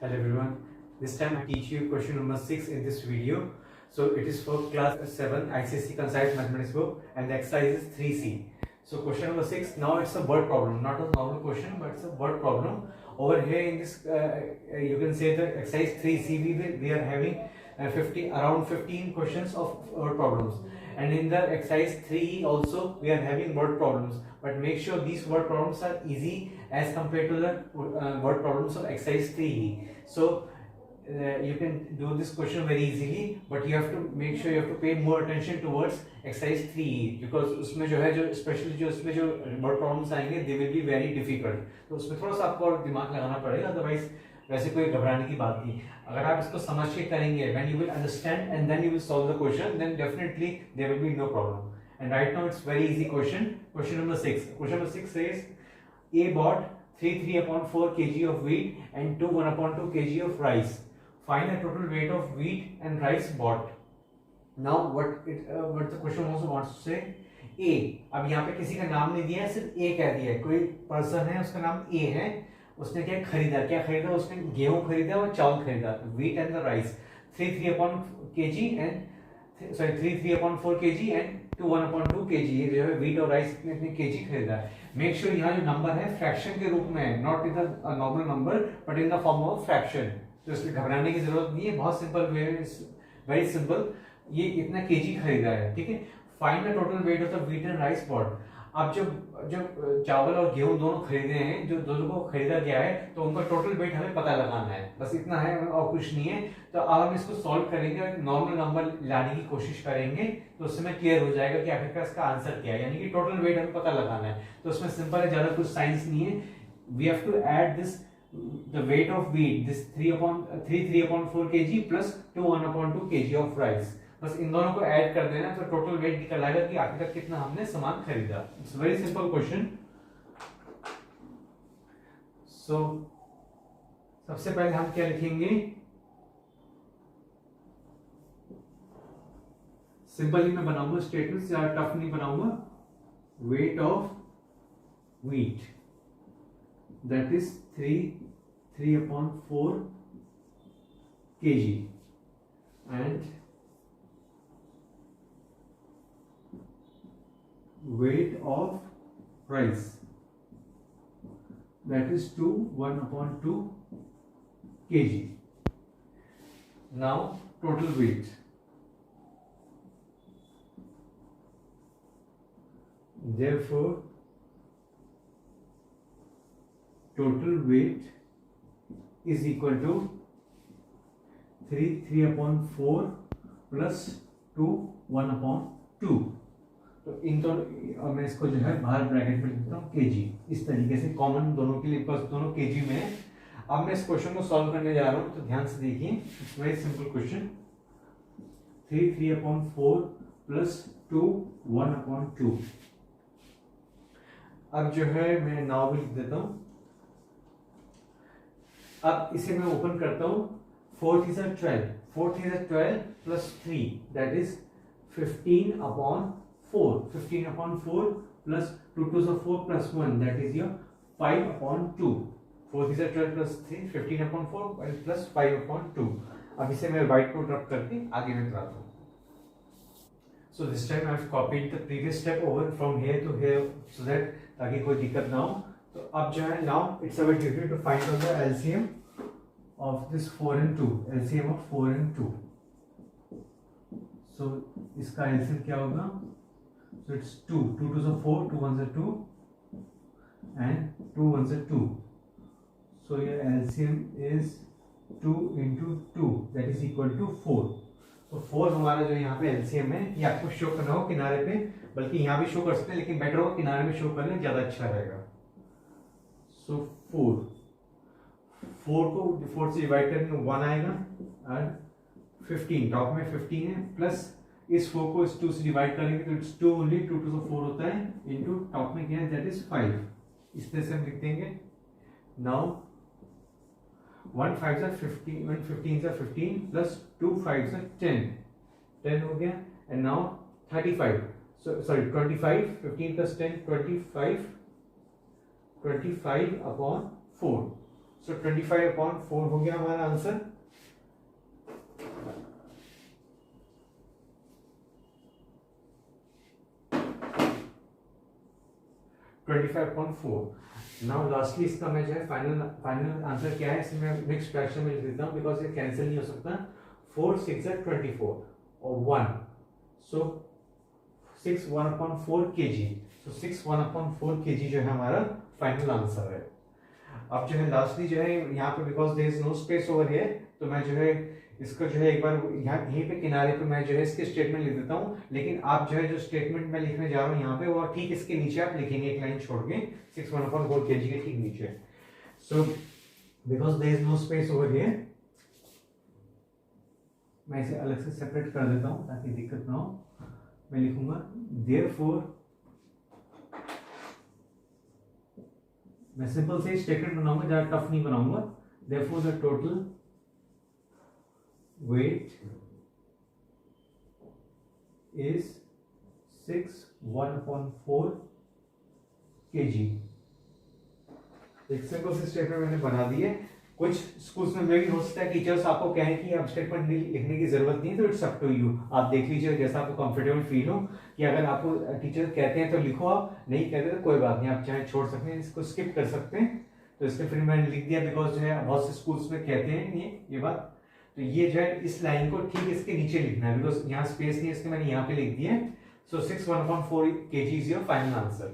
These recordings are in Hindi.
Hello everyone. This time I teach you question number 6 in this video. So it is for class 7 ICSE Concise Mathematics book and the exercise is 3C. So question number 6, now it's a word problem, not a normal question but it's a word problem. Over here in this you can say the exercise 3C we are having around 15 questions of word problems, and in the exercise 3 also we are having word problems, but make sure these word problems are easy as compared to the word problems of exercise 3. So you can do this question very easily, but you have to make sure you have to pay more attention towards exercise 3 because उसमें जो है जो especially जो इसमें जो word problems आएंगे they will be very difficult. तो उसमें थोड़ा सा आपको और दिमाग लगाना पड़ेगा, अदरवाइज वैसे कोई घबराने की बात नहीं. अगर आप इसको समझ के करेंगे when you will understand and then you will solve the question, then definitely there will be no problem. And right now it's very easy question. Question number 6. Question number 6 says A bought 3/4 kg of wheat and 1/2 kg of rice. Find the total weight of wheat and rice bought. Now what the question also wants to say, A. अब यहाँ पे किसी का नाम नहीं दिया है, सिर्फ A कह दिया है. कोई पर्सन है उसका नाम A है, उसने क्या खरीदा, उसने गेहूं खरीदा और चावल खरीदा, wheat and the rice. 3/4 kg and 3/4 kg and 1/2 kg. ये जो है wheat और rice ने kg खरीदा है. मेक श्योर यहाँ जो नंबर है फ्रैक्शन के रूप में है, not in the normal number but in the form of fraction. तो इसमें घबराने की जरूरत नहीं है, बहुत सिंपल वे, वेरी सिंपल. ये इतना केजी खरीदा है, ठीक है. Find the total weight of the wheat and rice bought. अब जब चावल और गेहूं दोनों खरीदे हैं, जो दोनों को खरीदा गया है, तो उनका टोटल वेट हमें पता लगाना है, बस इतना है और कुछ नहीं है. तो अब हम इसको सॉल्व करेंगे और नॉर्मल नंबर लाने की कोशिश करेंगे, तो उसमें क्लियर हो जाएगा कि आखिरकार इसका आंसर क्या है, यानी कि टोटल वेट हमें पता लगाना है. तो उसमें सिंपल है, ज्यादा कुछ साइंस नहीं है. We have to add this the weight of wheat, this 3/4 kg plus 1/2 kg of rice. बस इन दोनों को ऐड कर देना तो टोटल वेट निकल आएगा कि आखिर कितना हमने सामान खरीदा. It's very simple question. So सबसे पहले हम क्या लिखेंगे, सिंपली मैं बनाऊंगा स्टेटमेंट, ज्यादा टफ नहीं बनाऊंगा. Weight of wheat, that is 3/4 kg, and weight of rice, that is 1/2 kg. Now total weight, therefore total weight is equal to 3/4 plus 1/2. तो इन दोनों मैं इसको जो है बाहर ब्रैकेट में लिखता हूँ kg. इस तरीके से कॉमन दोनों के लिए, बस दोनों kg में है. अब मैं इस क्वेश्चन को सॉल्व करने जा रहा हूँ, तो ध्यान से देखिए. It's very simple question. 3/4 plus 1/2. अब जो है मैं नाउ भी लिख देता हूँ. अब इसे मैं ओपन करता हूं. 4 3 12 plus 3, that is 15/4. 15/4 plus 2 2 4 plus 1, that is your 5/2. 4 3 12 plus 3, 15/4 plus 5/2. अब इसे मैं व्हाइट बोर्ड रब करके आगे मैं कराता हूँ. So this time I have copied the previous step over from here to here so that ताकि कोई दिक्कत ना हो. तो अब जो है now it's our duty to find out the LCM of this 4 and 2. LCM of 4 and 2. So इसका LCM क्या होगा? So it's 2. 2 2s are 4, 2 1s are 2, and 2 1s are 2. So your LCM is 2 into 2, that is equal to 4. तो 4 हमारा जो यहाँ पे LCM है, ये आपको शो करना हो किनारे पे, बल्कि यहाँ भी शो कर सकते हैं, लेकिन बेटर होगा किनारे में शो करना, ज्यादा अच्छा रहेगा. So 4 को 4 से डिवाइड करेंगे 1 आएगा, और 15 टॉप में 15 है, प्लस इस 4 को इस 2 से डिवाइड करेंगे तो इट्स 2 ओनली, 2 2 4 होता है, इनटू टॉप में क्या है, दैट इज 5. इस तरह से हम लिख देंगे. Now 1 5s are 15, 1 15s are 15 plus 2 5s are 10. 10 हो गया. And now 35, sorry 25, 15 plus 10 25 25/4. सो 25/4 हो गया हमारा आंसर। नाउ लास्टली इसका मैं जो है फाइनल आंसर क्या है, इसमें मैं मिक्स फ्रैक्शन में लिख देता हूँ बिकॉज ये कैंसिल नहीं हो सकता। 4 6 24 और 1, सो 6 1/4 kg, सो 6 1/4 kg जो है हमारा फाइनल आंसर है। अब जो है लास्टली जो है यहाँ पे because there is no space over here, तो मैं जो है इसको जो है एक बार यहाँ यहीं पे किनारे पे मैं जो है इसके स्टेटमेंट लिख देता हूँ, लेकिन आप जो है जो स्टेटमेंट मैं लिखने जा रहा हूँ यहाँ पे वो ठीक इसके नीचे आप लिखेंगे एक लाइन छोड़ के 6 1/4 kg के ठीक नीचे। So because there is no space over here, मैं इसे अलग से सेपरेट कर देता हूँ ताकि दिक्कत ना हो। मैं लिखूंगा देयरफॉर, मैं सिंपल से स्टेटमेंट बनाऊंगा, ज्यादा टफ नहीं बनाऊंगा। Therefore the total weight is 6 1/4 kg। एक सिंपल से स्टेटमेंट मैंने बना दिए। कुछ स्कूल्स में भी हो सकता है टीचर्स आपको कहें कि अब स्टेटमेंट लिखने की जरूरत नहीं है, तो इट्स अप टू यू, आप देख लीजिए जैसा आपको कंफर्टेबल फील हो, कि अगर आपको टीचर कहते हैं तो लिखो, आप नहीं कहते तो कोई बात नहीं, आप चाहे छोड़ सकते हैं, इसको स्किप कर सकते हैं। तो इसके फिर मैंने लिख दिया बिकॉज जो है बहुत से स्कूल्स में कहते हैं ये बात। तो ये जो है इस लाइन को ठीक इसके नीचे लिखना है बिकॉज यहाँ स्पेस नहीं है, इसके मैंने यहाँ पे लिख दिया। सो 6 1/4 kg is your final answer.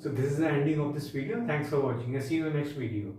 So this is the ending of this video. Thanks for watching. I'll see you in the next video.